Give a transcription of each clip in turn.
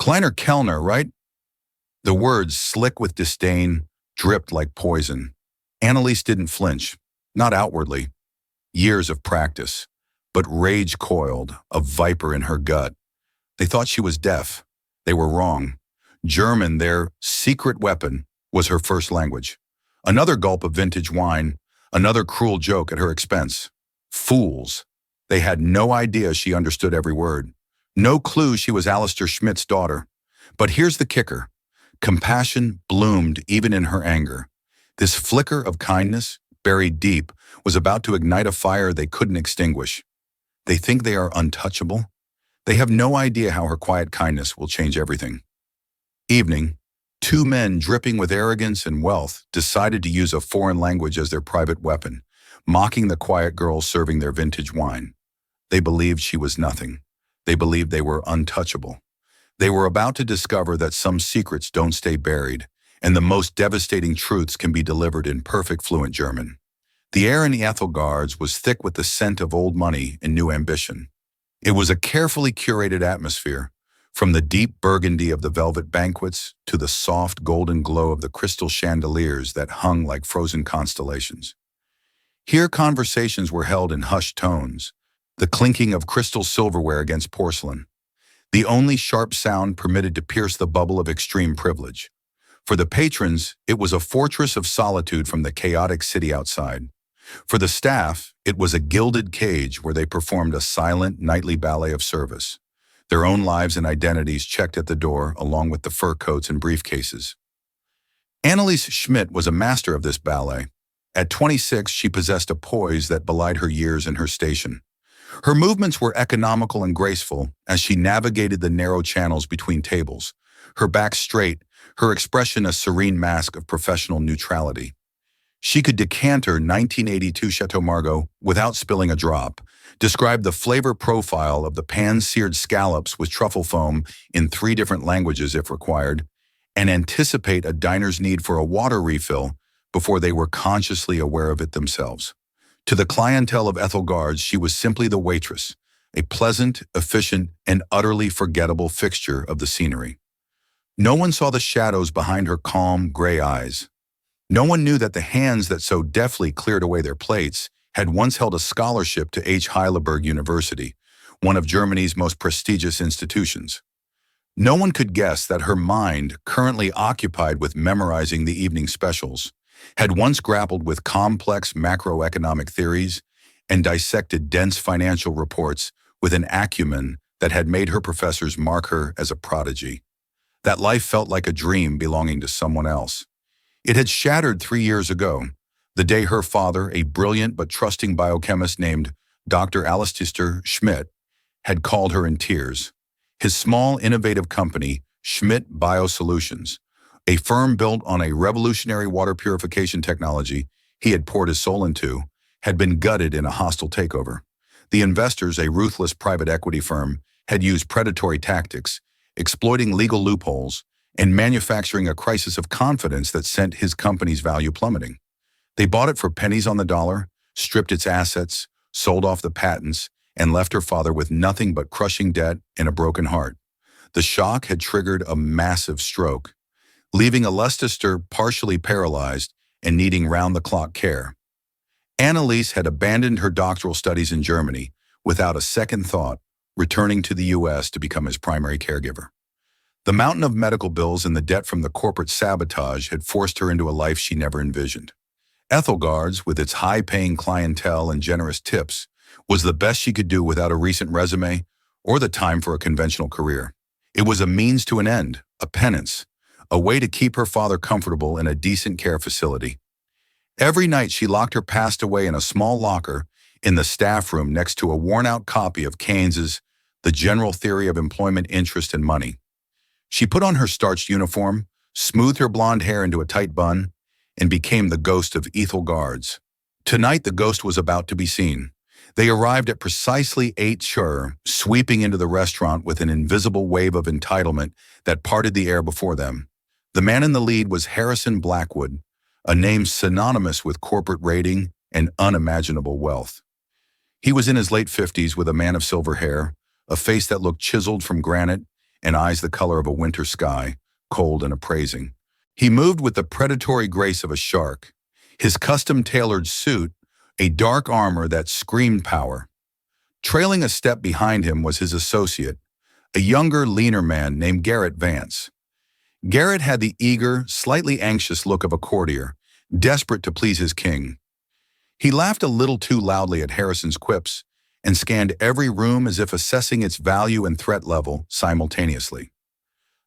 Kleiner Kellner, right? The words, slick with disdain, dripped like poison. Annalise didn't flinch, not outwardly. Years of practice. But rage coiled, a viper in her gut. They thought she was deaf. They were wrong. German, their secret weapon, was her first language. Another gulp of vintage wine, another cruel joke at her expense. Fools. They had no idea she understood every word. No clue she was Alistair Schmidt's daughter. But here's the kicker. Compassion bloomed even in her anger. This flicker of kindness, buried deep, was about to ignite a fire they couldn't extinguish. They think they are untouchable. They have no idea how her quiet kindness will change everything. Evening, two men dripping with arrogance and wealth decided to use a foreign language as their private weapon, mocking the quiet girl serving their vintage wine. They believed she was nothing. They believed they were untouchable. They were about to discover that some secrets don't stay buried, and the most devastating truths can be delivered in perfect fluent German. The air in the Ethelgards was thick with the scent of old money and new ambition. It was a carefully curated atmosphere, from the deep burgundy of the velvet banquets to the soft golden glow of the crystal chandeliers that hung like frozen constellations. Here conversations were held in hushed tones, the clinking of crystal silverware against porcelain, the only sharp sound permitted to pierce the bubble of extreme privilege. For the patrons, it was a fortress of solitude from the chaotic city outside. For the staff, it was a gilded cage where they performed a silent, nightly ballet of service, their own lives and identities checked at the door along with the fur coats and briefcases. Annalise Schmidt was a master of this ballet. At 26, she possessed a poise that belied her years and her station. Her movements were economical and graceful as she navigated the narrow channels between tables, her back straight, her expression a serene mask of professional neutrality. She could decanter 1982 Chateau Margaux without spilling a drop, describe the flavor profile of the pan-seared scallops with truffle foam in 3 different languages if required, and anticipate a diner's need for a water refill before they were consciously aware of it themselves. To the clientele of Ethelgards, she was simply the waitress, a pleasant, efficient, and utterly forgettable fixture of the scenery. No one saw the shadows behind her calm, gray eyes. No one knew that the hands that so deftly cleared away their plates had once held a scholarship to H. Heidelberg University, one of Germany's most prestigious institutions. No one could guess that her mind, currently occupied with memorizing the evening specials, had once grappled with complex macroeconomic theories and dissected dense financial reports with an acumen that had made her professors mark her as a prodigy. That life felt like a dream belonging to someone else. It had shattered 3 years ago, the day her father, a brilliant but trusting biochemist named Dr. Alistair Schmidt, had called her in tears. His small, innovative company, Schmidt Biosolutions, a firm built on a revolutionary water purification technology he had poured his soul into, had been gutted in a hostile takeover. The investors, a ruthless private equity firm, had used predatory tactics, exploiting legal loopholes, and manufacturing a crisis of confidence that sent his company's value plummeting. They bought it for pennies on the dollar, stripped its assets, sold off the patents, and left her father with nothing but crushing debt and a broken heart. The shock had triggered a massive stroke, leaving Alistair partially paralyzed and needing round-the-clock care. Annalise had abandoned her doctoral studies in Germany without a second thought, returning to the U.S. to become his primary caregiver. The mountain of medical bills and the debt from the corporate sabotage had forced her into a life she never envisioned. Ethelgards, with its high-paying clientele and generous tips, was the best she could do without a recent resume or the time for a conventional career. It was a means to an end, a penance, a way to keep her father comfortable in a decent care facility. Every night she locked her past away in a small locker in the staff room next to a worn-out copy of Keynes's The General Theory of Employment, Interest, and Money. She put on her starched uniform, smoothed her blonde hair into a tight bun, and became the ghost of Ethelgards. Tonight the ghost was about to be seen. They arrived at precisely 8 sure, sweeping into the restaurant with an invisible wave of entitlement that parted the air before them. The man in the lead was Harrison Blackwood, a name synonymous with corporate rating and unimaginable wealth. He was in his late 50s with a man of silver hair, a face that looked chiseled from granite, and eyes the color of a winter sky, cold and appraising. He moved with the predatory grace of a shark, his custom-tailored suit a dark armor that screamed power. Trailing a step behind him was his associate, a younger, leaner man named Garrett Vance. Garrett had the eager, slightly anxious look of a courtier, desperate to please his king. He laughed a little too loudly at Harrison's quips and scanned every room as if assessing its value and threat level simultaneously.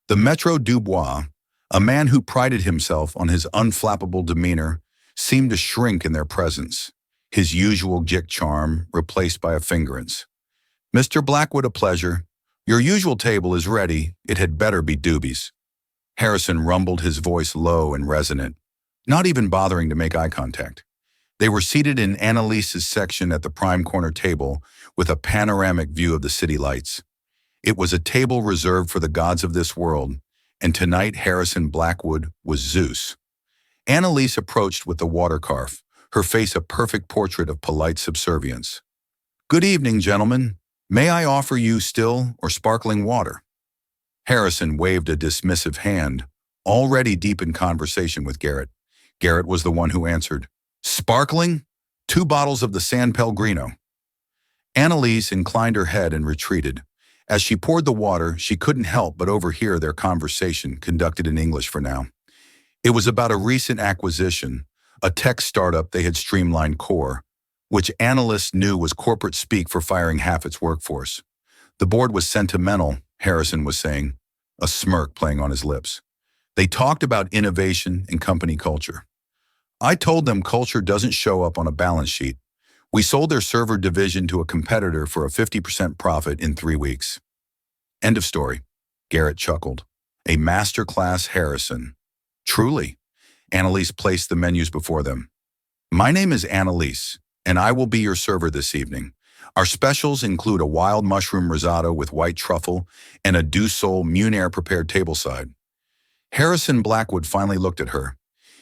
The Maître Dubois, a man who prided himself on his unflappable demeanor, seemed to shrink in their presence, his usual gick charm replaced by a fingerance. "Mr. Blackwood, a pleasure. Your usual table is ready. It had better be Doobies." Harrison rumbled, his voice low and resonant, not even bothering to make eye contact. They were seated in Annalise's section at the prime corner table with a panoramic view of the city lights. It was a table reserved for the gods of this world, and tonight Harrison Blackwood was Zeus. Annalise approached with the water carafe, her face a perfect portrait of polite subservience. "Good evening, gentlemen. May I offer you still or sparkling water?" Harrison waved a dismissive hand, already deep in conversation with Garrett. Garrett was the one who answered, "Sparkling? 2 bottles of the San Pellegrino." Annalise inclined her head and retreated. As she poured the water, she couldn't help but overhear their conversation, conducted in English for now. It was about a recent acquisition, a tech startup they had streamlined core, which analysts knew was corporate speak for firing half its workforce. The board was sentimental, Harrison was saying, a smirk playing on his lips. They talked about innovation and company culture. "I told them culture doesn't show up on a balance sheet. We sold their server division to a competitor for a 50% profit in 3 weeks." End of story. Garrett chuckled. A masterclass Harrison. "Truly." Annalise placed the menus before them. "My name is Annalise, and I will be your server this evening. Our specials include a wild mushroom risotto with white truffle and a Du Sol Munir prepared tableside." Harrison Blackwood finally looked at her.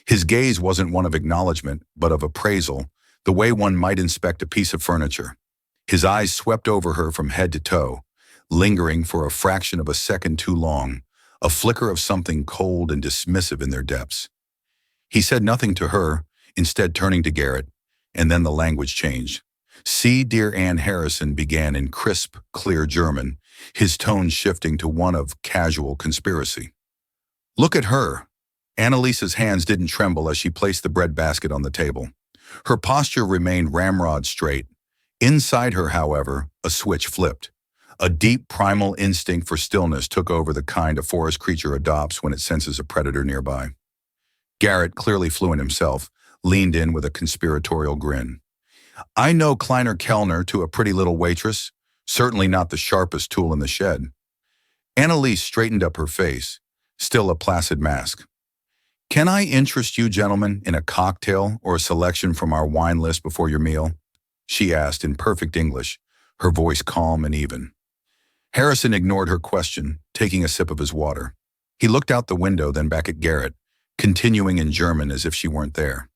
His gaze wasn't one of acknowledgement, but of appraisal, the way one might inspect a piece of furniture. His eyes swept over her from head to toe, lingering for a fraction of a second too long, a flicker of something cold and dismissive in their depths. He said nothing to her, instead turning to Garrett, and then the language changed. "See, dear Ann," Harrison began in crisp, clear German, his tone shifting to one of casual conspiracy. "Look at her." Annalise's hands didn't tremble as she placed the bread basket on the table. Her posture remained ramrod straight. Inside her, however, a switch flipped. A deep primal instinct for stillness took over, the kind a forest creature adopts when it senses a predator nearby. Garrett, clearly fluent himself, leaned in with a conspiratorial grin. "I know Kleiner Kellner to a pretty little waitress, certainly not the sharpest tool in the shed." Annalise straightened up her face, still a placid mask. "Can I interest you gentlemen in a cocktail or a selection from our wine list before your meal?" she asked in perfect English, her voice calm and even. Harrison ignored her question, taking a sip of his water. He looked out the window, then back at Garrett, continuing in German as if she weren't there.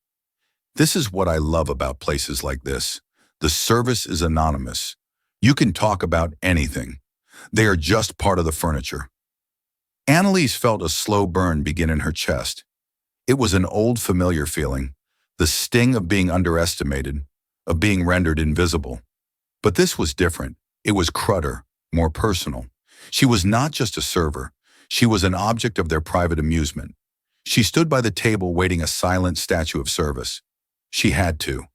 "This is what I love about places like this. The service is anonymous. You can talk about anything. They are just part of the furniture." Annalise felt a slow burn begin in her chest. It was an old familiar feeling, the sting of being underestimated, of being rendered invisible. But this was different. It was crudder, more personal. She was not just a server. She was an object of their private amusement. She stood by the table waiting, a silent statue of service. She had to.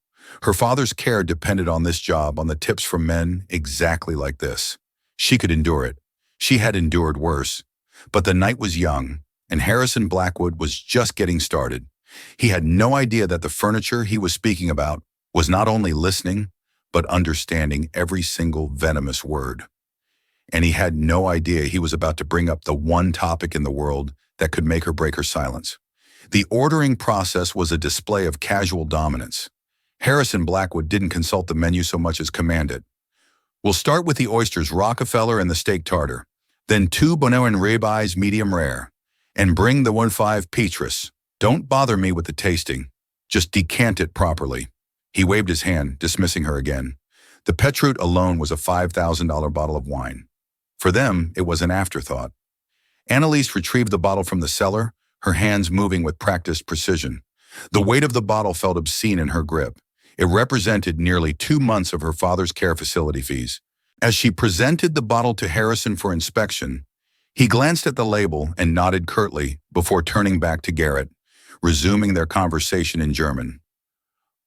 Her father's care depended on this job, on the tips from men exactly like this. She could endure it. She had endured worse. But the night was young, and Harrison Blackwood was just getting started. He had no idea that the furniture he was speaking about was not only listening, but understanding every single venomous word. And he had no idea he was about to bring up the one topic in the world that could make or break her silence. The ordering process was a display of casual dominance. Harrison Blackwood didn't consult the menu so much as command it. "We'll start with the oysters Rockefeller and the steak tartar, then 2 Bonoan ribeyes medium rare, and bring the 1.5 Petrus. Don't bother me with the tasting. Just decant it properly." He waved his hand, dismissing her again. The Petrut alone was a $5,000 bottle of wine. For them, it was an afterthought. Annalise retrieved the bottle from the cellar, her hands moving with practiced precision. The weight of the bottle felt obscene in her grip. It represented nearly 2 months of her father's care facility fees. As she presented the bottle to Harrison for inspection, he glanced at the label and nodded curtly before turning back to Garrett, resuming their conversation in German.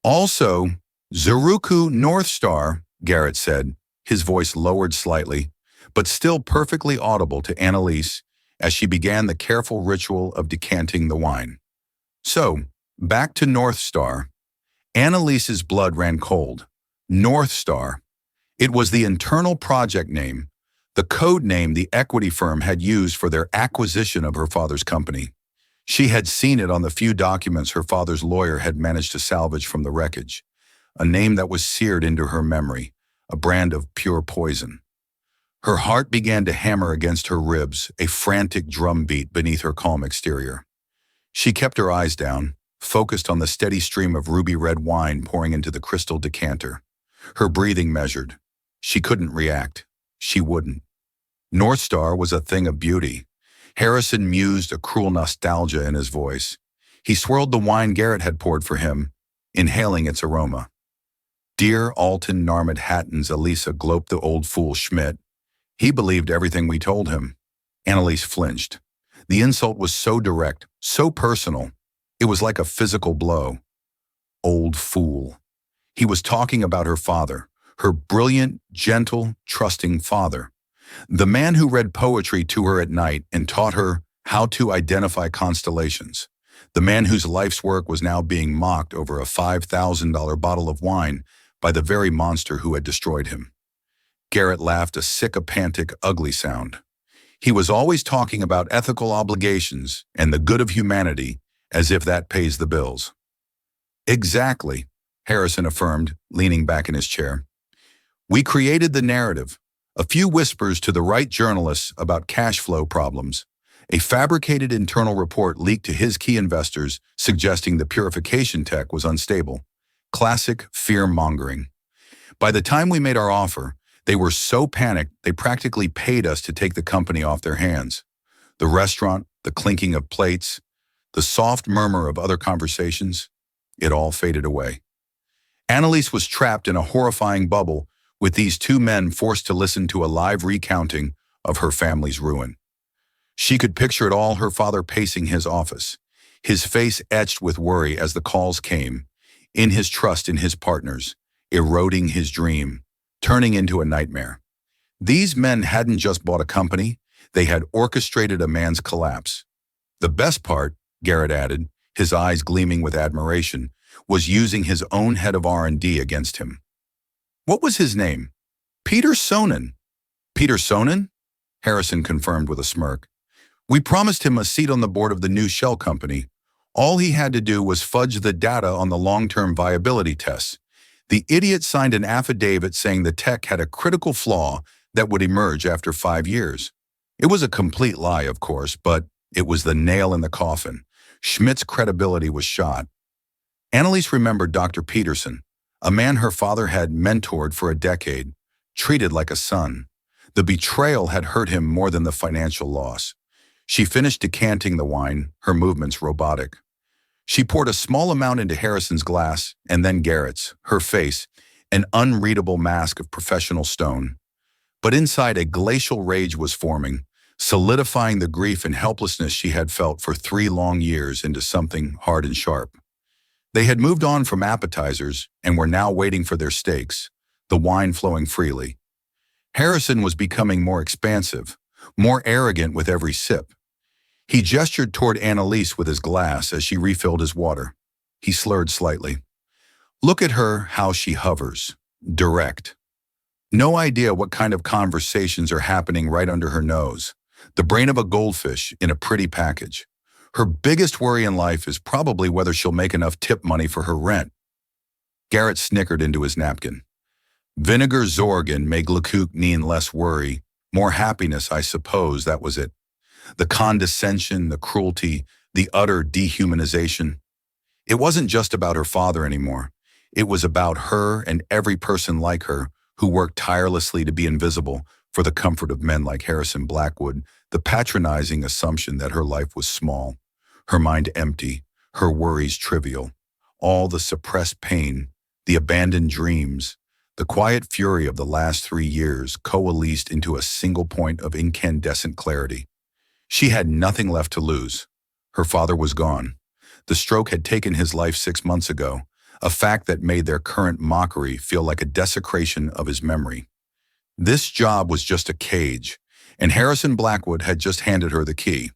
Also, Zeruku North Star, Garrett said, his voice lowered slightly, but still perfectly audible to Annalise as she began the careful ritual of decanting the wine. So, back to North Star. Annalise's blood ran cold. North Star. It was the internal project name, the code name the equity firm had used for their acquisition of her father's company. She had seen it on the few documents her father's lawyer had managed to salvage from the wreckage, a name that was seared into her memory, a brand of pure poison. Her heart began to hammer against her ribs, a frantic drumbeat beneath her calm exterior. She kept her eyes down, focused on the steady stream of ruby-red wine pouring into the crystal decanter. Her breathing measured. She couldn't react. She wouldn't. North Star was a thing of beauty. Harrison mused, a cruel nostalgia in his voice. He swirled the wine Garrett had poured for him, inhaling its aroma. Dear Alton Narmad Hatton's Elisa gloped the old fool Schmidt. He believed everything we told him. Annalise flinched. The insult was so direct, so personal. It was like a physical blow. Old fool. He was talking about her father, her brilliant, gentle, trusting father. The man who read poetry to her at night and taught her how to identify constellations. The man whose life's work was now being mocked over a $5,000 bottle of wine by the very monster who had destroyed him. Garrett laughed, a sycophantic, ugly sound. He was always talking about ethical obligations and the good of humanity, as if that pays the bills. Exactly, Harrison affirmed, leaning back in his chair. We created the narrative. A few whispers to the right journalists about cash flow problems. A fabricated internal report leaked to his key investors suggesting the purification tech was unstable. Classic fear-mongering. By the time we made our offer, they were so panicked they practically paid us to take the company off their hands. The restaurant, the clinking of plates, the soft murmur of other conversations, it all faded away. Annalise was trapped in a horrifying bubble with these two men forced to listen to a live recounting of her family's ruin. She could picture it all, her father pacing his office, his face etched with worry as the calls came, in his trust in his partners, eroding his dream, turning into a nightmare. These men hadn't just bought a company, they had orchestrated a man's collapse. The best part, Garrett added, his eyes gleaming with admiration, was using his own head of R&D against him. What was his name? Peter Sonnen. Peter Sonnen? Harrison confirmed with a smirk. We promised him a seat on the board of the new shell company. All he had to do was fudge the data on the long-term viability tests. The idiot signed an affidavit saying the tech had a critical flaw that would emerge after 5 years. It was a complete lie, of course, but it was the nail in the coffin. Schmidt's credibility was shot. Annalise remembered Dr. Peterson, a man her father had mentored for a decade, treated like a son. The betrayal had hurt him more than the financial loss. She finished decanting the wine, her movements robotic. She poured a small amount into Harrison's glass and then Garrett's, her face, an unreadable mask of professional stone. But inside, a glacial rage was forming, solidifying the grief and helplessness she had felt for 3 long years into something hard and sharp. They had moved on from appetizers and were now waiting for their steaks, the wine flowing freely. Harrison was becoming more expansive, more arrogant with every sip. He gestured toward Annalise with his glass as she refilled his water. He slurred slightly. Look at her, how she hovers. Direct. No idea what kind of conversations are happening right under her nose. The brain of a goldfish in a pretty package. Her biggest worry in life is probably whether she'll make enough tip money for her rent. Garrett snickered into his napkin. Vinegar Zorgen may glukuk neen less worry, more happiness, I suppose, that was it. The condescension, the cruelty, the utter dehumanization. It wasn't just about her father anymore. It was about her and every person like her who worked tirelessly to be invisible, for the comfort of men like Harrison Blackwood, the patronizing assumption that her life was small, her mind empty, her worries trivial, all the suppressed pain, the abandoned dreams, the quiet fury of the last 3 years coalesced into a single point of incandescent clarity. She had nothing left to lose. Her father was gone. The stroke had taken his life 6 months ago, a fact that made their current mockery feel like a desecration of his memory. This job was just a cage, and Harrison Blackwood had just handed her the key.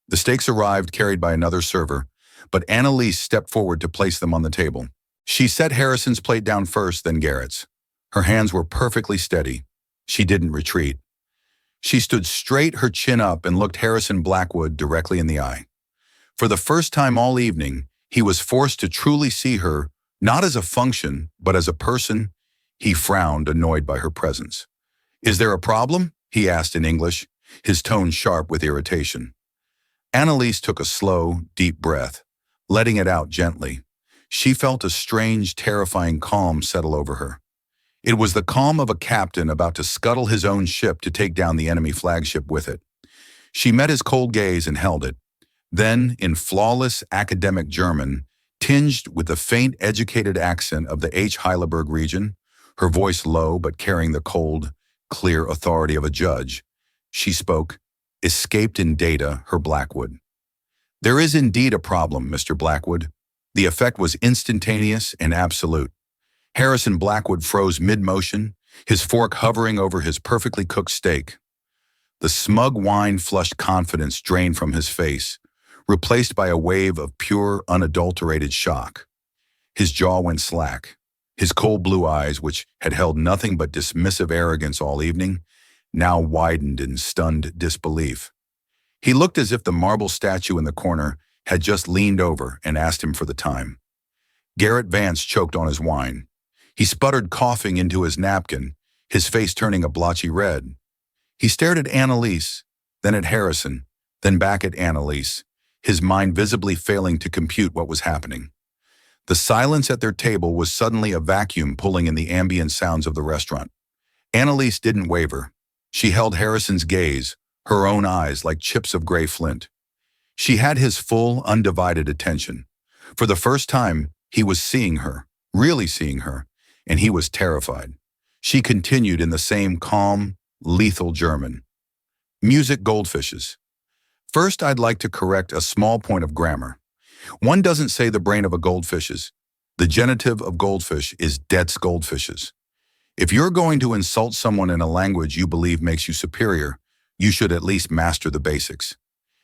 The steaks arrived, carried by another server, but Annalise stepped forward to place them on the table. She set Harrison's plate down first, then Garrett's. Her hands were perfectly steady. She didn't retreat. She stood straight, her chin up, and looked Harrison Blackwood directly in the eye. For the first time all evening, he was forced to truly see her, not as a function, but as a person. He frowned, annoyed by her presence. "Is there a problem?" he asked in English, his tone sharp with irritation. Annalise took a slow, deep breath, letting it out gently. She felt a strange, terrifying calm settle over her. It was the calm of a captain about to scuttle his own ship to take down the enemy flagship with it. She met his cold gaze and held it. Then, in flawless academic German, tinged with the faint, educated accent of the Heidelberg region, her voice low but carrying the cold, clear authority of a judge, she spoke, escaped in data, her Blackwood. "There is indeed a problem, Mr. Blackwood." The effect was instantaneous and absolute. Harrison Blackwood froze mid-motion, his fork hovering over his perfectly cooked steak. The smug wine-flushed confidence drained from his face, replaced by a wave of pure, unadulterated shock. His jaw went slack. His cold blue eyes, which had held nothing but dismissive arrogance all evening, now widened in stunned disbelief. He looked as if the marble statue in the corner had just leaned over and asked him for the time. Garrett Vance choked on his wine. He sputtered, coughing into his napkin, his face turning a blotchy red. He stared at Annalise, then at Harrison, then back at Annalise, his mind visibly failing to compute what was happening. The silence at their table was suddenly a vacuum pulling in the ambient sounds of the restaurant. Annalise didn't waver. She held Harrison's gaze, her own eyes like chips of gray flint. She had his full, undivided attention. For the first time, he was seeing her, really seeing her, and he was terrified. She continued in the same calm, lethal German. "Music goldfishes. First, I'd like to correct a small point of grammar. One doesn't say the brain of a goldfishes. The genitive of goldfish is "debts goldfishes." If you're going to insult someone in a language you believe makes you superior, you should at least master the basics.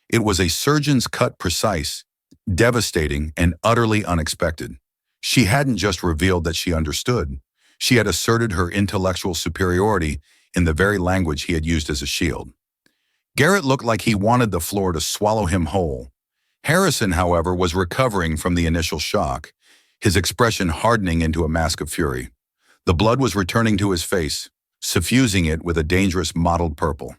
It was a surgeon's cut, precise, devastating, and utterly unexpected. She hadn't just revealed that she understood. She had asserted her intellectual superiority in the very language he had used as a shield. Garrett looked like he wanted the floor to swallow him whole. Harrison, however, was recovering from the initial shock, his expression hardening into a mask of fury. The blood was returning to his face, suffusing it with a dangerous mottled purple.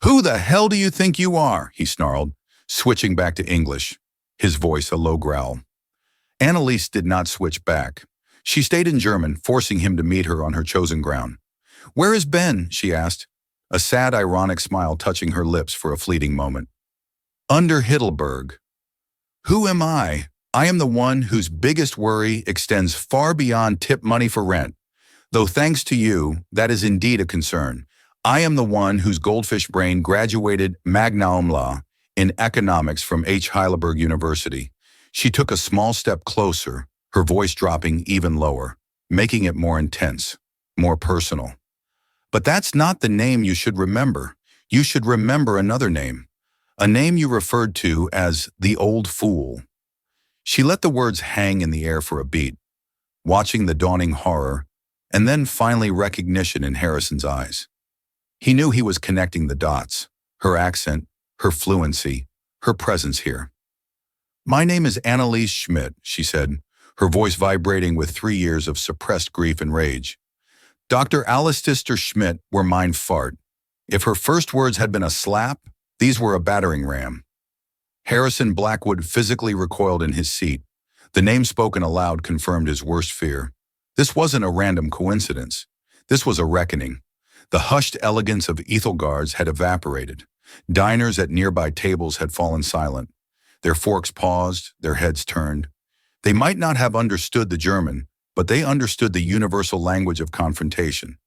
"Who the hell do you think you are?" he snarled, switching back to English, his voice a low growl. Annalise did not switch back. She stayed in German, forcing him to meet her on her chosen ground. "Where is Ben?" she asked, a sad, ironic smile touching her lips for a fleeting moment. "Under Heidelberg." "Who am I? I am the one whose biggest worry extends far beyond tip money for rent. Though thanks to you, that is indeed a concern. I am the one whose goldfish brain graduated magna cum laude in economics from Heidelberg University." She took a small step closer, her voice dropping even lower, making it more intense, more personal. "But that's not the name you should remember. You should remember another name. A name you referred to as the old fool." She let the words hang in the air for a beat, watching the dawning horror, and then finally recognition in Harrison's eyes. He knew he was connecting the dots, her accent, her fluency, her presence here. "My name is Annalise Schmidt," she said, her voice vibrating with 3 years of suppressed grief and rage. "Dr. Alistair Schmidt were mine fart. If her first words had been a slap, these were a battering ram." Harrison Blackwood physically recoiled in his seat. The name spoken aloud confirmed his worst fear. This wasn't a random coincidence. This was a reckoning. The hushed elegance of Ethelgard's had evaporated. Diners at nearby tables had fallen silent. Their forks paused, their heads turned. They might not have understood the German, but they understood the universal language of confrontation.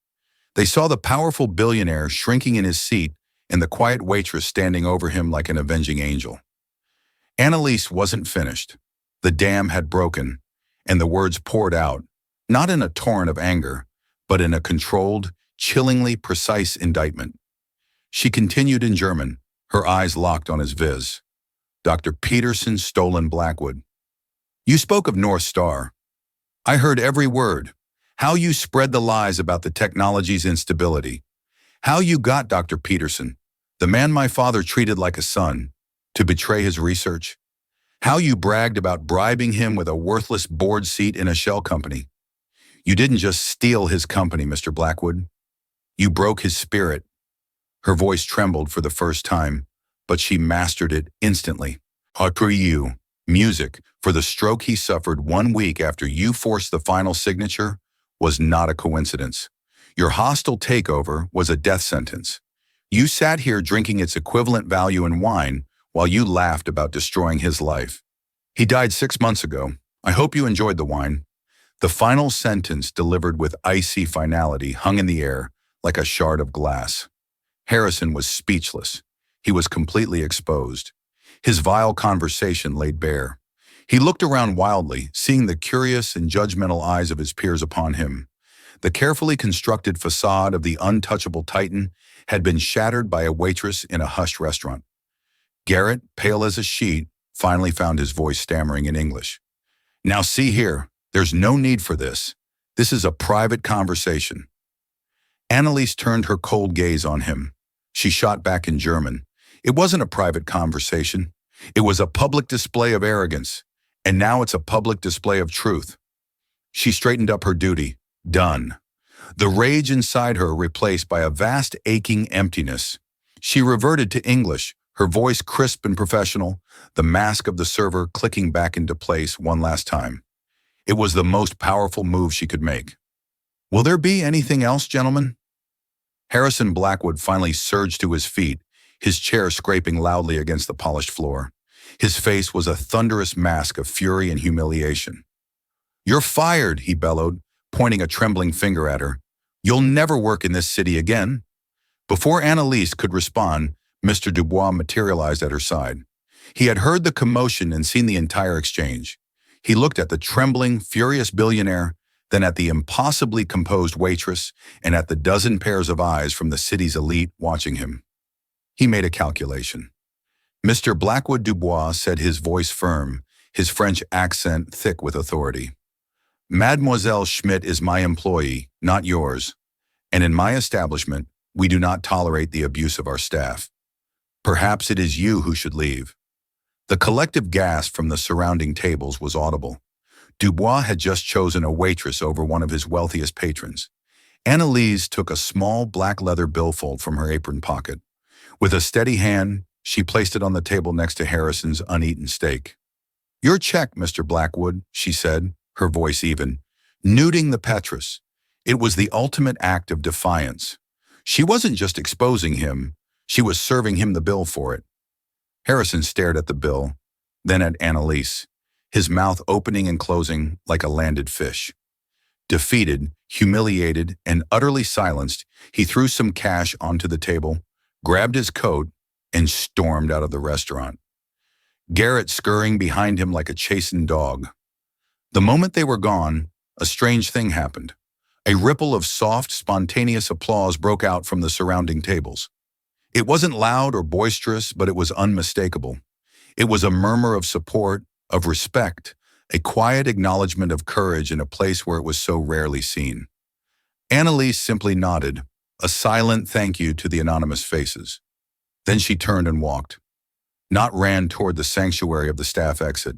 They saw the powerful billionaire shrinking in his seat and the quiet waitress standing over him like an avenging angel. Annalise wasn't finished. The dam had broken, and the words poured out, not in a torrent of anger, but in a controlled, chillingly precise indictment. She continued in German, her eyes locked on his viz. Dr. Peterson's stolen Blackwood. You spoke of North Star. I heard every word. How you spread the lies about the technology's instability. How you got Dr. Peterson, the man my father treated like a son, to betray his research. How you bragged about bribing him with a worthless board seat in a shell company. You didn't just steal his company, Mr. Blackwood. You broke his spirit. Her voice trembled for the first time, but she mastered it instantly. Après you, music, for the stroke he suffered 1 week after you forced the final signature, was not a coincidence. Your hostile takeover was a death sentence. You sat here drinking its equivalent value in wine while you laughed about destroying his life. He died 6 months ago. I hope you enjoyed the wine. The final sentence, delivered with icy finality, hung in the air like a shard of glass. Harrison was speechless. He was completely exposed. His vile conversation laid bare. He looked around wildly, seeing the curious and judgmental eyes of his peers upon him. The carefully constructed facade of the untouchable titan had been shattered by a waitress in a hushed restaurant. Garrett, pale as a sheet, finally found his voice stammering in English. Now see here, there's no need for this. This is a private conversation. Annalise turned her cold gaze on him. She shot back in German. It wasn't a private conversation. It was a public display of arrogance, and now it's a public display of truth. She straightened up her duty. Done. The rage inside her replaced by a vast aching emptiness. She reverted to English, her voice crisp and professional, the mask of the server clicking back into place one last time. It was the most powerful move she could make. Will there be anything else, gentlemen? Harrison Blackwood finally surged to his feet, his chair scraping loudly against the polished floor. His face was a thunderous mask of fury and humiliation. You're fired, he bellowed, pointing a trembling finger at her. You'll never work in this city again. Before Annalise could respond, Mr. Dubois materialized at her side. He had heard the commotion and seen the entire exchange. He looked at the trembling, furious billionaire, then at the impossibly composed waitress, and at the dozen pairs of eyes from the city's elite watching him. He made a calculation. Mr. Blackwood Dubois said, his voice firm, his French accent thick with authority. Mademoiselle Schmidt is my employee, not yours, and in my establishment, we do not tolerate the abuse of our staff. Perhaps it is you who should leave. The collective gasp from the surrounding tables was audible. Dubois had just chosen a waitress over one of his wealthiest patrons. Annalise took a small black leather billfold from her apron pocket. With a steady hand, she placed it on the table next to Harrison's uneaten steak. Your check, Mr. Blackwood, she said, her voice even, nuding the Petrus. It was the ultimate act of defiance. She wasn't just exposing him, she was serving him the bill for it. Harrison stared at the bill, then at Annalise, his mouth opening and closing like a landed fish. Defeated, humiliated, and utterly silenced, he threw some cash onto the table, grabbed his coat, and stormed out of the restaurant. Garrett scurrying behind him like a chastened dog. The moment they were gone, a strange thing happened. A ripple of soft, spontaneous applause broke out from the surrounding tables. It wasn't loud or boisterous, but it was unmistakable. It was a murmur of support, of respect, a quiet acknowledgement of courage in a place where it was so rarely seen. Annalise simply nodded, a silent thank you to the anonymous faces. Then she turned and walked. Not ran toward the sanctuary of the staff exit.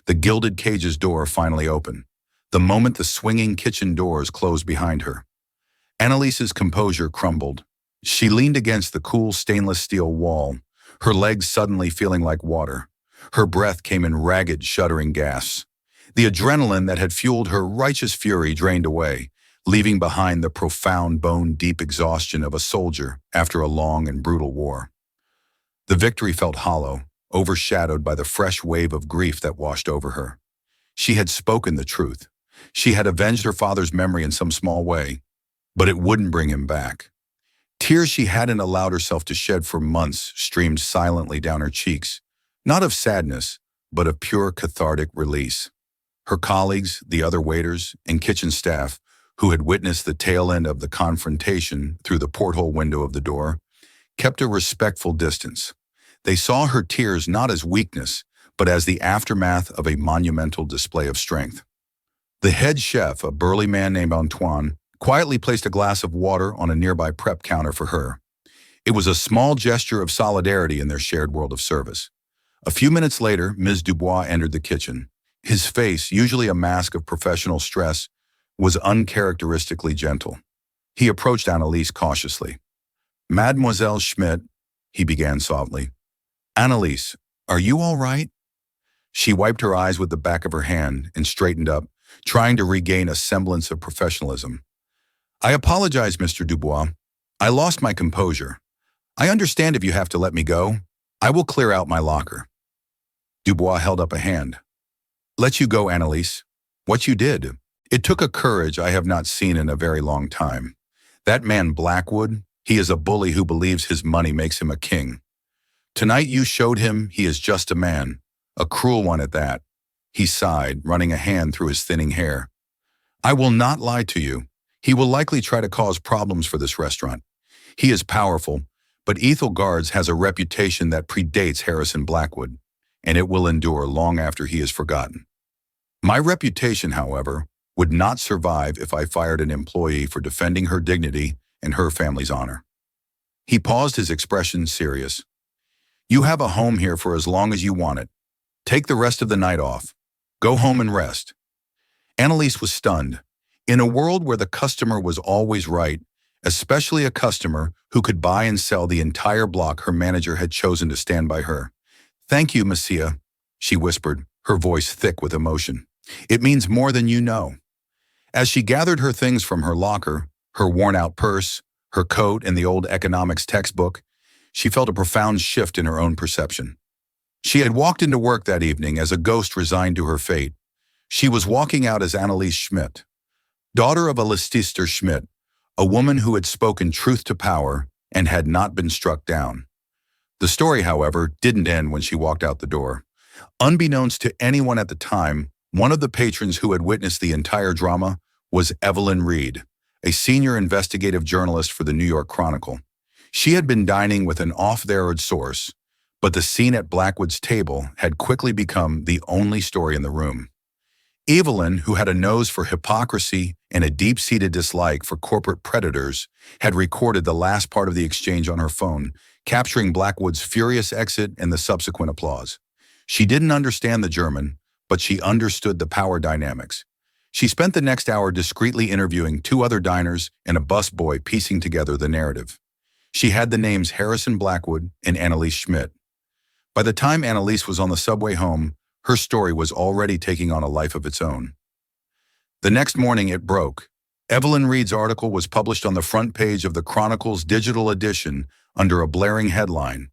The gilded cage's door finally opened, the moment the swinging kitchen doors closed behind her. Annalise's composure crumbled. She leaned against the cool stainless steel wall, her legs suddenly feeling like water. Her breath came in ragged, shuddering gasps. The adrenaline that had fueled her righteous fury drained away, leaving behind the profound bone-deep exhaustion of a soldier after a long and brutal war. The victory felt hollow, overshadowed by the fresh wave of grief that washed over her. She had spoken the truth. She had avenged her father's memory in some small way, but it wouldn't bring him back. Tears she hadn't allowed herself to shed for months streamed silently down her cheeks, not of sadness, but of pure cathartic release. Her colleagues, the other waiters, and kitchen staff, who had witnessed the tail end of the confrontation through the porthole window of the door, kept a respectful distance. They saw her tears not as weakness, but as the aftermath of a monumental display of strength. The head chef, a burly man named Antoine, quietly placed a glass of water on a nearby prep counter for her. It was a small gesture of solidarity in their shared world of service. A few minutes later, Ms. Dubois entered the kitchen. His face, usually a mask of professional stress, was uncharacteristically gentle. He approached Annalise cautiously. "Mademoiselle Schmidt," he began softly. "Annalise, are you all right?" She wiped her eyes with the back of her hand and straightened up, trying to regain a semblance of professionalism. "I apologize, Mr. Dubois. I lost my composure. I understand if you have to let me go. I will clear out my locker." Dubois held up a hand. "Let you go, Annalise. What you did. It took a courage I have not seen in a very long time. That man Blackwood, he is a bully who believes his money makes him a king. Tonight you showed him he is just a man, a cruel one at that." He sighed, running a hand through his thinning hair. "I will not lie to you. He will likely try to cause problems for this restaurant. He is powerful, but Ethel Guards has a reputation that predates Harrison Blackwood, and it will endure long after he is forgotten. My reputation, however, would not survive if I fired an employee for defending her dignity and her family's honor." He paused, his expression serious. "You have a home here for as long as you want it. Take the rest of the night off. Go home and rest." Annalise was stunned. In a world where the customer was always right, especially a customer who could buy and sell the entire block, her manager had chosen to stand by her. "Thank you, Monsieur," she whispered, her voice thick with emotion. "It means more than you know." As she gathered her things from her locker, her worn-out purse, her coat, and the old economics textbook, she felt a profound shift in her own perception. She had walked into work that evening as a ghost resigned to her fate. She was walking out as Annalise Schmidt, daughter of a Lestister Schmidt, a woman who had spoken truth to power and had not been struck down. The story, however, didn't end when she walked out the door. Unbeknownst to anyone at the time, one of the patrons who had witnessed the entire drama was Evelyn Reed, a senior investigative journalist for the New York Chronicle. She had been dining with an off-the-record source, but the scene at Blackwood's table had quickly become the only story in the room. Evelyn, who had a nose for hypocrisy and a deep-seated dislike for corporate predators, had recorded the last part of the exchange on her phone, capturing Blackwood's furious exit and the subsequent applause. She didn't understand the German, but she understood the power dynamics. She spent the next hour discreetly interviewing 2 other diners and a busboy, piecing together the narrative. She had the names Harrison Blackwood and Annalise Schmidt. By the time Annalise was on the subway home, her story was already taking on a life of its own. The next morning it broke. Evelyn Reed's article was published on the front page of the Chronicle's digital edition under a blaring headline,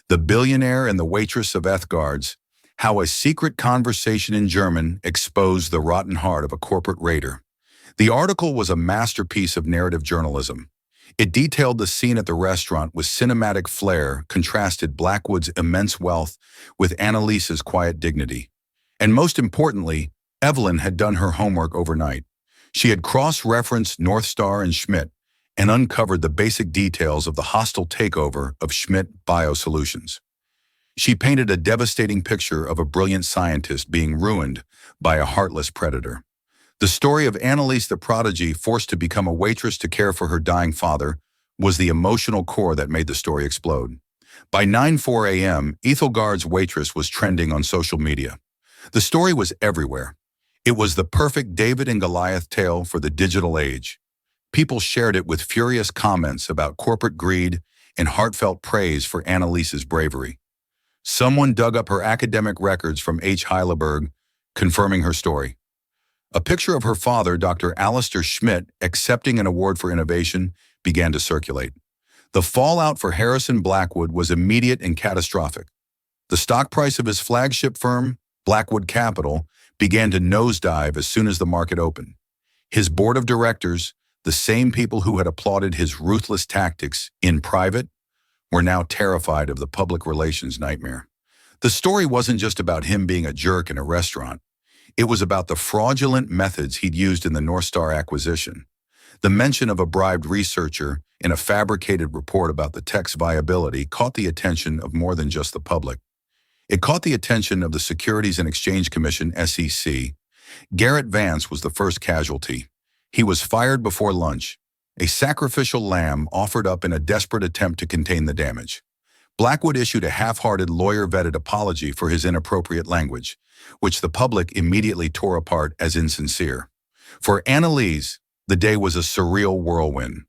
"The Billionaire and the Waitress of Ethgards: How a Secret Conversation in German Exposed the Rotten Heart of a Corporate Raider." The article was a masterpiece of narrative journalism. It detailed the scene at the restaurant with cinematic flair, contrasted Blackwood's immense wealth with Annalise's quiet dignity. And most importantly, Evelyn had done her homework overnight. She had cross-referenced North Star and Schmidt and uncovered the basic details of the hostile takeover of Schmidt Biosolutions. She painted a devastating picture of a brilliant scientist being ruined by a heartless predator. The story of Annalise the prodigy, forced to become a waitress to care for her dying father, was the emotional core that made the story explode. By 9:04 a.m., Ethelgard's Waitress was trending on social media. The story was everywhere. It was the perfect David and Goliath tale for the digital age. People shared it with furious comments about corporate greed and heartfelt praise for Annalise's bravery. Someone dug up her academic records from H. Heidelberg, confirming her story. A picture of her father, Dr. Alistair Schmidt, accepting an award for innovation began to circulate. The fallout for Harrison Blackwood was immediate and catastrophic. The stock price of his flagship firm, Blackwood Capital, began to nosedive as soon as the market opened. His board of directors, the same people who had applauded his ruthless tactics in private, were now terrified of the public relations nightmare. The story wasn't just about him being a jerk in a restaurant. It was about the fraudulent methods he'd used in the North Star acquisition. The mention of a bribed researcher in a fabricated report about the tech's viability caught the attention of more than just the public. It caught the attention of the Securities and Exchange Commission, SEC. Garrett Vance was the first casualty. He was fired before lunch, a sacrificial lamb offered up in a desperate attempt to contain the damage. Blackwood issued a half-hearted lawyer-vetted apology for his inappropriate language, which the public immediately tore apart as insincere. For Annalise, the day was a surreal whirlwind.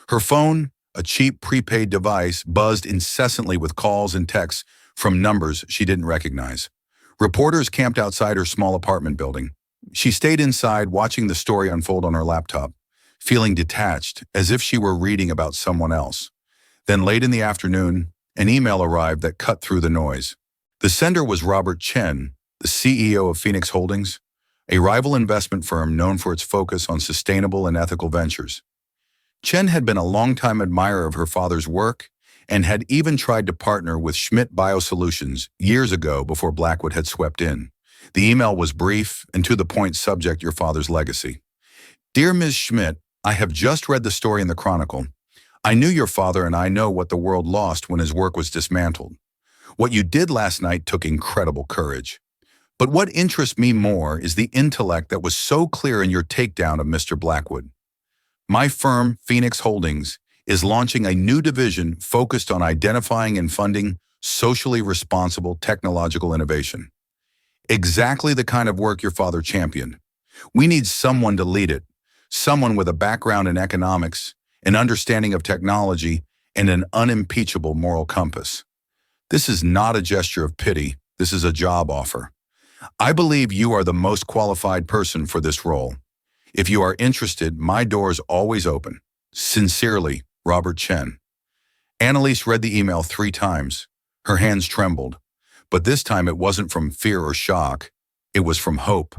Her phone, a cheap prepaid device, buzzed incessantly with calls and texts from numbers she didn't recognize. Reporters camped outside her small apartment building. She stayed inside watching the story unfold on her laptop, feeling detached, as if she were reading about someone else. Then late in the afternoon, an email arrived that cut through the noise. The sender was Robert Chen, the CEO of Phoenix Holdings, a rival investment firm known for its focus on sustainable and ethical ventures. Chen had been a longtime admirer of her father's work and had even tried to partner with Schmidt Biosolutions years ago before Blackwood had swept in. The email was brief and to the point, subject: your father's legacy. Dear Ms. Schmidt, I have just read the story in the Chronicle. I knew your father and I know what the world lost when his work was dismantled. What you did last night took incredible courage. But what interests me more is the intellect that was so clear in your takedown of Mr. Blackwood. My firm, Phoenix Holdings, is launching a new division focused on identifying and funding socially responsible technological innovation. Exactly the kind of work your father championed. We need someone to lead it, someone with a background in economics, an understanding of technology, and an unimpeachable moral compass. This is not a gesture of pity. This is a job offer. I believe you are the most qualified person for this role. If you are interested, my door is always open. Sincerely, Robert Chen. Annalise read the email 3 times. Her hands trembled. But this time it wasn't from fear or shock. It was from hope.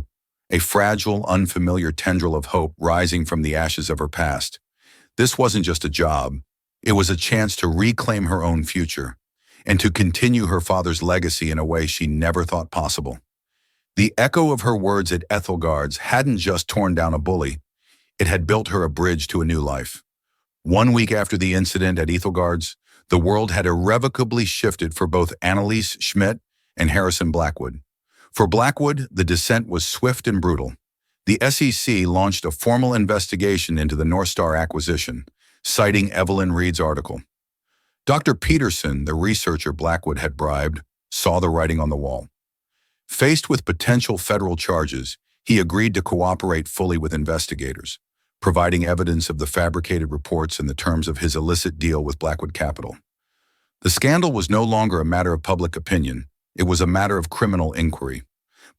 A fragile, unfamiliar tendril of hope rising from the ashes of her past. This wasn't just a job. It was a chance to reclaim her own future and to continue her father's legacy in a way she never thought possible. The echo of her words at Ethelgard's hadn't just torn down a bully. It had built her a bridge to a new life. 1 week after the incident at Ethelgard's, the world had irrevocably shifted for both Annalise Schmidt and Harrison Blackwood. For Blackwood, the descent was swift and brutal. The SEC launched a formal investigation into the North Star acquisition, citing Evelyn Reed's article. Dr. Peterson, the researcher Blackwood had bribed, saw the writing on the wall. Faced with potential federal charges, he agreed to cooperate fully with investigators, providing evidence of the fabricated reports and the terms of his illicit deal with Blackwood Capital. The scandal was no longer a matter of public opinion. It was a matter of criminal inquiry.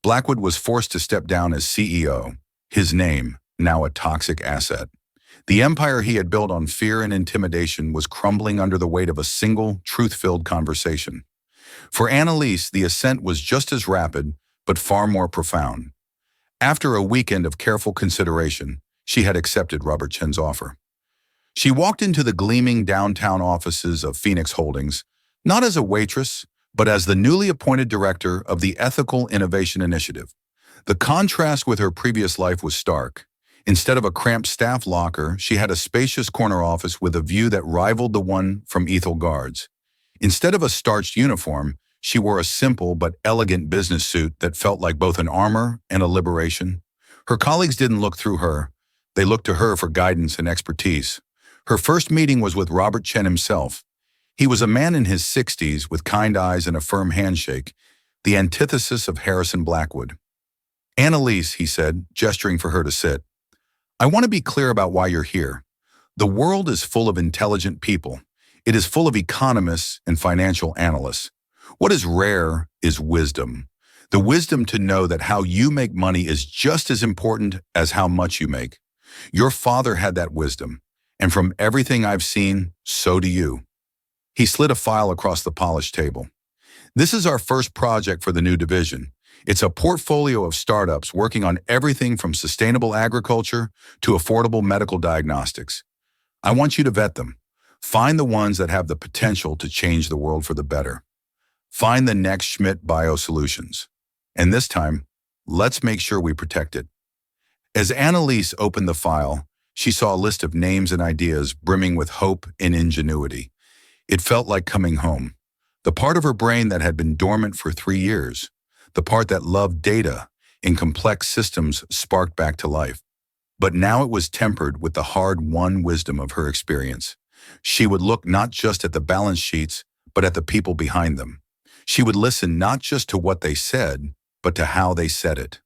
Blackwood was forced to step down as CEO, his name now a toxic asset. The empire he had built on fear and intimidation was crumbling under the weight of a single, truth-filled conversation. For Annalise, the ascent was just as rapid, but far more profound. After a weekend of careful consideration, she had accepted Robert Chen's offer. She walked into the gleaming downtown offices of Phoenix Holdings, not as a waitress, but as the newly appointed director of the Ethical Innovation Initiative. The contrast with her previous life was stark. Instead of a cramped staff locker, she had a spacious corner office with a view that rivaled the one from Ethelgard's. Instead of a starched uniform, she wore a simple but elegant business suit that felt like both an armor and a liberation. Her colleagues didn't look through her. They looked to her for guidance and expertise. Her first meeting was with Robert Chen himself. He was a man in his 60s with kind eyes and a firm handshake, the antithesis of Harrison Blackwood. Annalise, he said, gesturing for her to sit. I want to be clear about why you're here. The world is full of intelligent people. It is full of economists and financial analysts. What is rare is wisdom. The wisdom to know that how you make money is just as important as how much you make. Your father had that wisdom, and from everything I've seen, so do you. He slid a file across the polished table. This is our first project for the new division. It's a portfolio of startups working on everything from sustainable agriculture to affordable medical diagnostics. I want you to vet them. Find the ones that have the potential to change the world for the better. Find the next Schmidt Biosolutions. And this time, let's make sure we protect it. As Annalise opened the file, she saw a list of names and ideas brimming with hope and ingenuity. It felt like coming home. The part of her brain that had been dormant for 3 years, the part that loved data and complex systems sparked back to life. But now it was tempered with the hard-won wisdom of her experience. She would look not just at the balance sheets, but at the people behind them. She would listen not just to what they said, but to how they said it.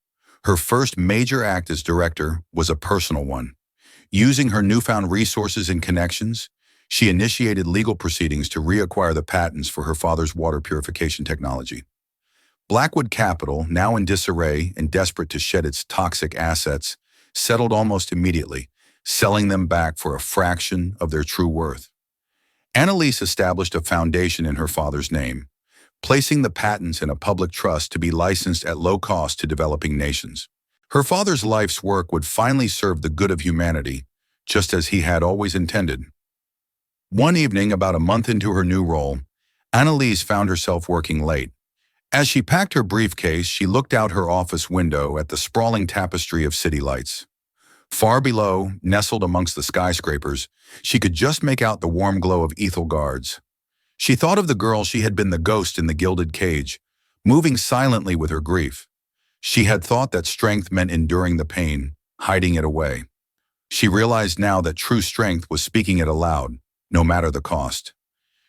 Her first major act as director was a personal one. Using her newfound resources and connections, she initiated legal proceedings to reacquire the patents for her father's water purification technology. Blackwood Capital, now in disarray and desperate to shed its toxic assets, settled almost immediately, selling them back for a fraction of their true worth. Annalise established a foundation in her father's name, placing the patents in a public trust to be licensed at low cost to developing nations. Her father's life's work would finally serve the good of humanity, just as he had always intended. One evening, about a month into her new role, Annalise found herself working late. As she packed her briefcase, she looked out her office window at the sprawling tapestry of city lights. Far below, nestled amongst the skyscrapers, she could just make out the warm glow of Ethel guards. She thought of the girl she had been, the ghost in the gilded cage, moving silently with her grief. She had thought that strength meant enduring the pain, hiding it away. She realized now that true strength was speaking it aloud, no matter the cost.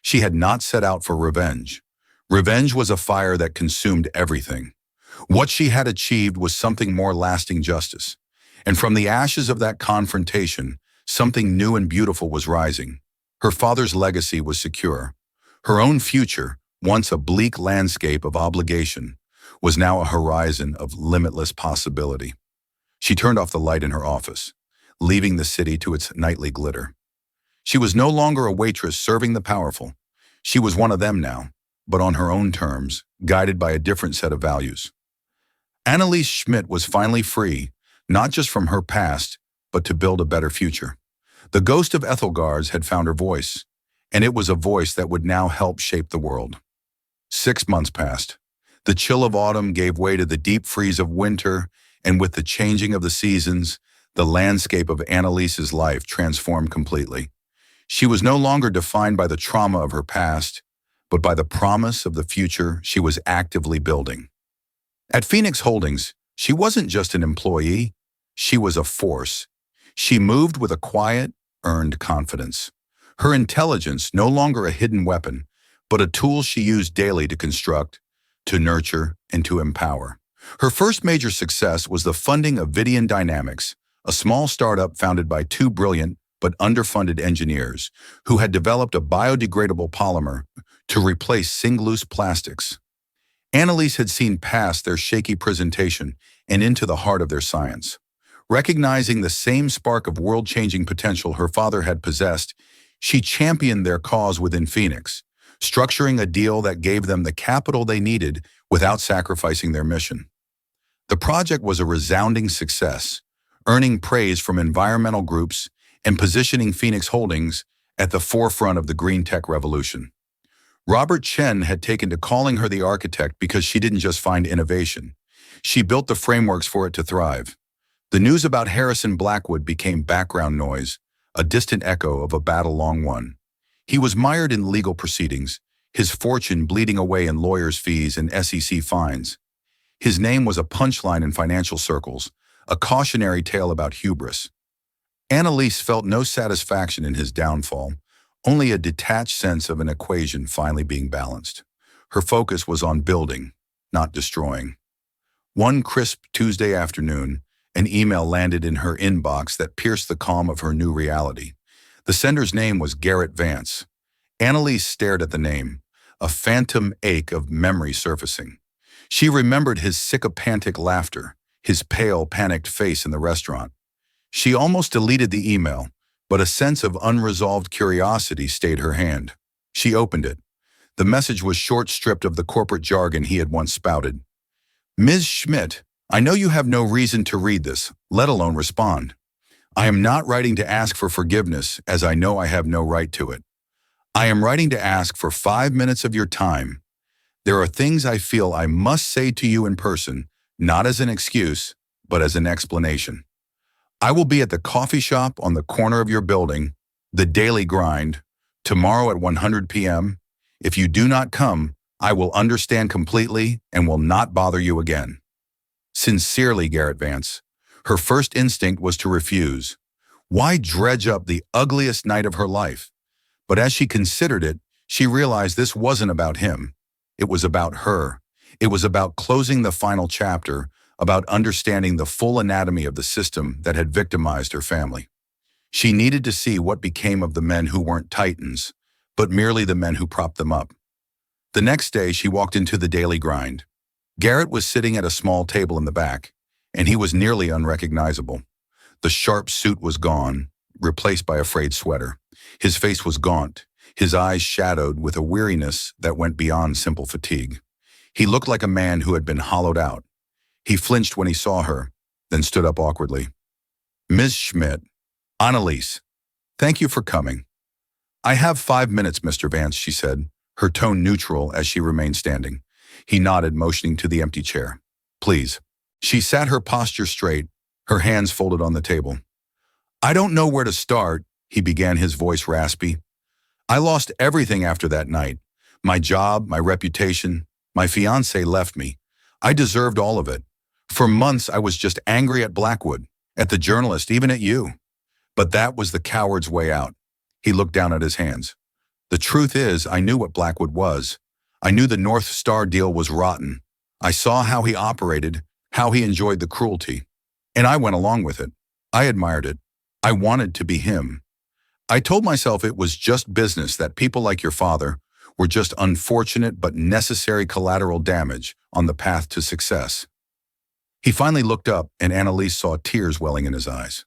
She had not set out for revenge. Revenge was a fire that consumed everything. What she had achieved was something more lasting: justice. And from the ashes of that confrontation, something new and beautiful was rising. Her father's legacy was secure. Her own future, once a bleak landscape of obligation, was now a horizon of limitless possibility. She turned off the light in her office, leaving the city to its nightly glitter. She was no longer a waitress serving the powerful. She was one of them now, but on her own terms, guided by a different set of values. Annalise Schmidt was finally free, not just from her past, but to build a better future. The ghost of Ethelgard's had found her voice, and it was a voice that would now help shape the world. 6 months passed. The chill of autumn gave way to the deep freeze of winter, and with the changing of the seasons, the landscape of Annalise's life transformed completely. She was no longer defined by the trauma of her past, but by the promise of the future she was actively building. At Phoenix Holdings, she wasn't just an employee, she was a force. She moved with a quiet, earned confidence. Her intelligence no longer a hidden weapon, but a tool she used daily to construct, to nurture, and to empower. Her first major success was the funding of Vidian Dynamics, a small startup founded by 2 brilliant but underfunded engineers who had developed a biodegradable polymer to replace single-use plastics. Annalise had seen past their shaky presentation and into the heart of their science. Recognizing the same spark of world-changing potential her father had possessed, she championed their cause within Phoenix, structuring a deal that gave them the capital they needed without sacrificing their mission. The project was a resounding success, earning praise from environmental groups and positioning Phoenix Holdings at the forefront of the green tech revolution. Robert Chen had taken to calling her the architect because she didn't just find innovation. She built the frameworks for it to thrive. The news about Harrison Blackwood became background noise, a distant echo of a battle long won. He was mired in legal proceedings, his fortune bleeding away in lawyers' fees and SEC fines. His name was a punchline in financial circles, a cautionary tale about hubris. Annalise felt no satisfaction in his downfall, only a detached sense of an equation finally being balanced. Her focus was on building, not destroying. One crisp Tuesday afternoon, an email landed in her inbox that pierced the calm of her new reality. The sender's name was Garrett Vance. Annalise stared at the name, a phantom ache of memory surfacing. She remembered his sycophantic laughter, his pale, panicked face in the restaurant. She almost deleted the email, but a sense of unresolved curiosity stayed her hand. She opened it. The message was short, stripped of the corporate jargon he had once spouted. Ms. Schmidt, I know you have no reason to read this, let alone respond. I am not writing to ask for forgiveness, as I know I have no right to it. I am writing to ask for 5 minutes of your time. There are things I feel I must say to you in person, not as an excuse, but as an explanation. I will be at the coffee shop on the corner of your building, the Daily Grind, tomorrow at 100 p.m. If you do not come, I will understand completely and will not bother you again. Sincerely, Garrett Vance. Her first instinct was to refuse. Why dredge up the ugliest night of her life? But as she considered it, she realized this wasn't about him. It was about her. It was about closing the final chapter, about understanding the full anatomy of the system that had victimized her family. She needed to see what became of the men who weren't titans, but merely the men who propped them up. The next day, she walked into the Daily Grind. Garrett was sitting at a small table in the back, and he was nearly unrecognizable. The sharp suit was gone, replaced by a frayed sweater. His face was gaunt, his eyes shadowed with a weariness that went beyond simple fatigue. He looked like a man who had been hollowed out. He flinched when he saw her, then stood up awkwardly. Ms. Schmidt, Annalise, thank you for coming. I have 5 minutes, Mr. Vance, she said, her tone neutral as she remained standing. He nodded, motioning to the empty chair. Please. She sat, her posture straight, her hands folded on the table. I don't know where to start, he began, his voice raspy. I lost everything after that night. My job, my reputation, my fiancé left me. I deserved all of it. For months, I was just angry at Blackwood, at the journalist, even at you. But that was the coward's way out. He looked down at his hands. The truth is, I knew what Blackwood was. I knew the North Star deal was rotten. I saw how he operated, how he enjoyed the cruelty. And I went along with it. I admired it. I wanted to be him. I told myself it was just business, that people like your father were just unfortunate but necessary collateral damage on the path to success. He finally looked up, and Annalise saw tears welling in his eyes.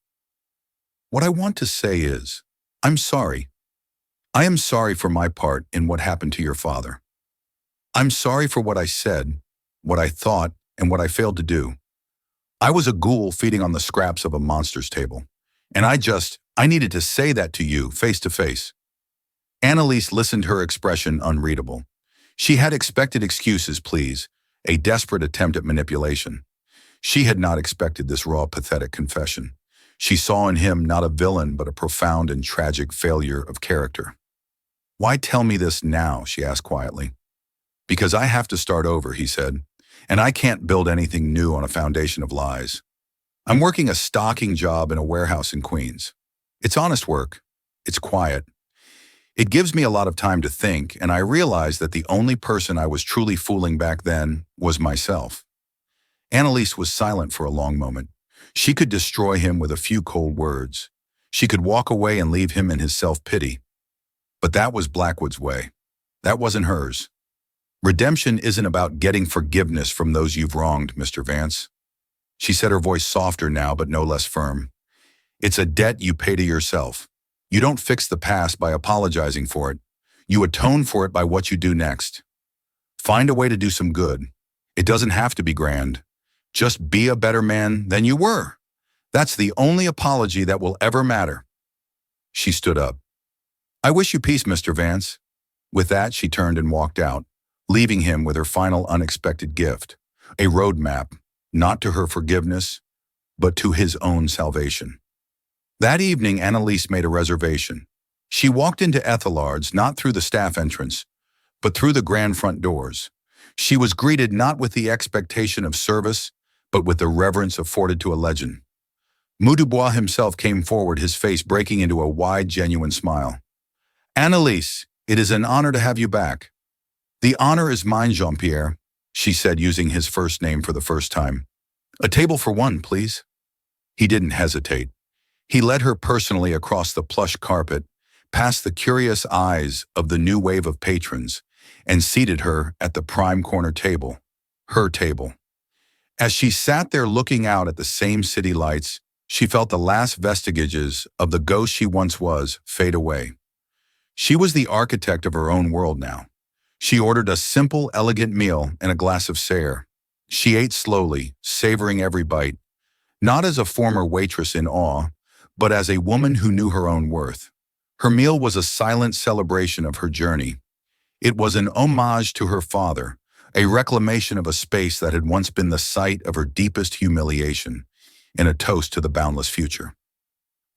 What I want to say is, I'm sorry. I am sorry for my part in what happened to your father. I'm sorry for what I said, what I thought, and what I failed to do. I was a ghoul feeding on the scraps of a monster's table. And I needed to say that to you, face to face. Annalise listened, her expression unreadable. She had expected excuses, pleas, a desperate attempt at manipulation. She had not expected this raw, pathetic confession. She saw in him not a villain, but a profound and tragic failure of character. Why tell me this now, she asked quietly. Because I have to start over, he said, and I can't build anything new on a foundation of lies. I'm working a stocking job in a warehouse in Queens. It's honest work. It's quiet. It gives me a lot of time to think, and I realize that the only person I was truly fooling back then was myself. Annalise was silent for a long moment. She could destroy him with a few cold words. She could walk away and leave him in his self-pity. But that was Blackwood's way. That wasn't hers. Redemption isn't about getting forgiveness from those you've wronged, Mr. Vance. She said, her voice softer now, but no less firm. It's a debt you pay to yourself. You don't fix the past by apologizing for it. You atone for it by what you do next. Find a way to do some good. It doesn't have to be grand. Just be a better man than you were. That's the only apology that will ever matter. She stood up. I wish you peace, Mr. Vance. With that, she turned and walked out, leaving him with her final unexpected gift, a roadmap, not to her forgiveness, but to his own salvation. That evening, Annalise made a reservation. She walked into Ethelard's not through the staff entrance, but through the grand front doors. She was greeted not with the expectation of service, but with the reverence afforded to a legend. Moudubois himself came forward, his face breaking into a wide, genuine smile. Annalise, it is an honor to have you back. The honor is mine, Jean-Pierre, she said, using his first name for the first time. A table for one, please. He didn't hesitate. He led her personally across the plush carpet, past the curious eyes of the new wave of patrons, and seated her at the prime corner table. her table. As she sat there looking out at the same city lights, she felt the last vestiges of the ghost she once was fade away. She was the architect of her own world now. She ordered a simple, elegant meal and a glass of sair. She ate slowly, savoring every bite, not as a former waitress in awe, but as a woman who knew her own worth. Her meal was a silent celebration of her journey. It was an homage to her father, a reclamation of a space that had once been the site of her deepest humiliation, and a toast to the boundless future.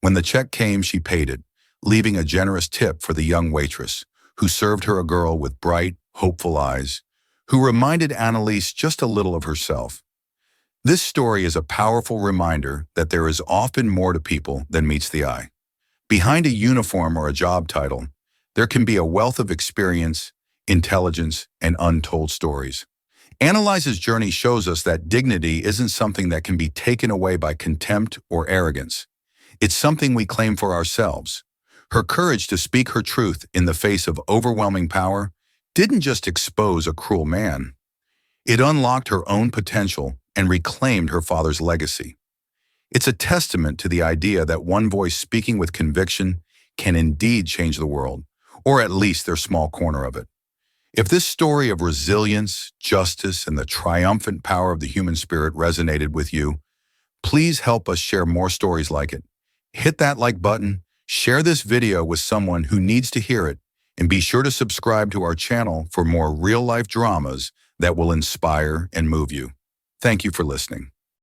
When the check came, she paid it, leaving a generous tip for the young waitress, who served her a girl with bright, hopeful eyes, who reminded Annalise just a little of herself. This story is a powerful reminder that there is often more to people than meets the eye. Behind a uniform or a job title, there can be a wealth of experience, intelligence, and untold stories. Annalise's journey shows us that dignity isn't something that can be taken away by contempt or arrogance. It's something we claim for ourselves. Her courage to speak her truth in the face of overwhelming power didn't just expose a cruel man. It unlocked her own potential and reclaimed her father's legacy. It's a testament to the idea that one voice speaking with conviction can indeed change the world, or at least their small corner of it. If this story of resilience, justice, and the triumphant power of the human spirit resonated with you, please help us share more stories like it. Hit that like button, share this video with someone who needs to hear it, and be sure to subscribe to our channel for more real-life dramas that will inspire and move you. Thank you for listening.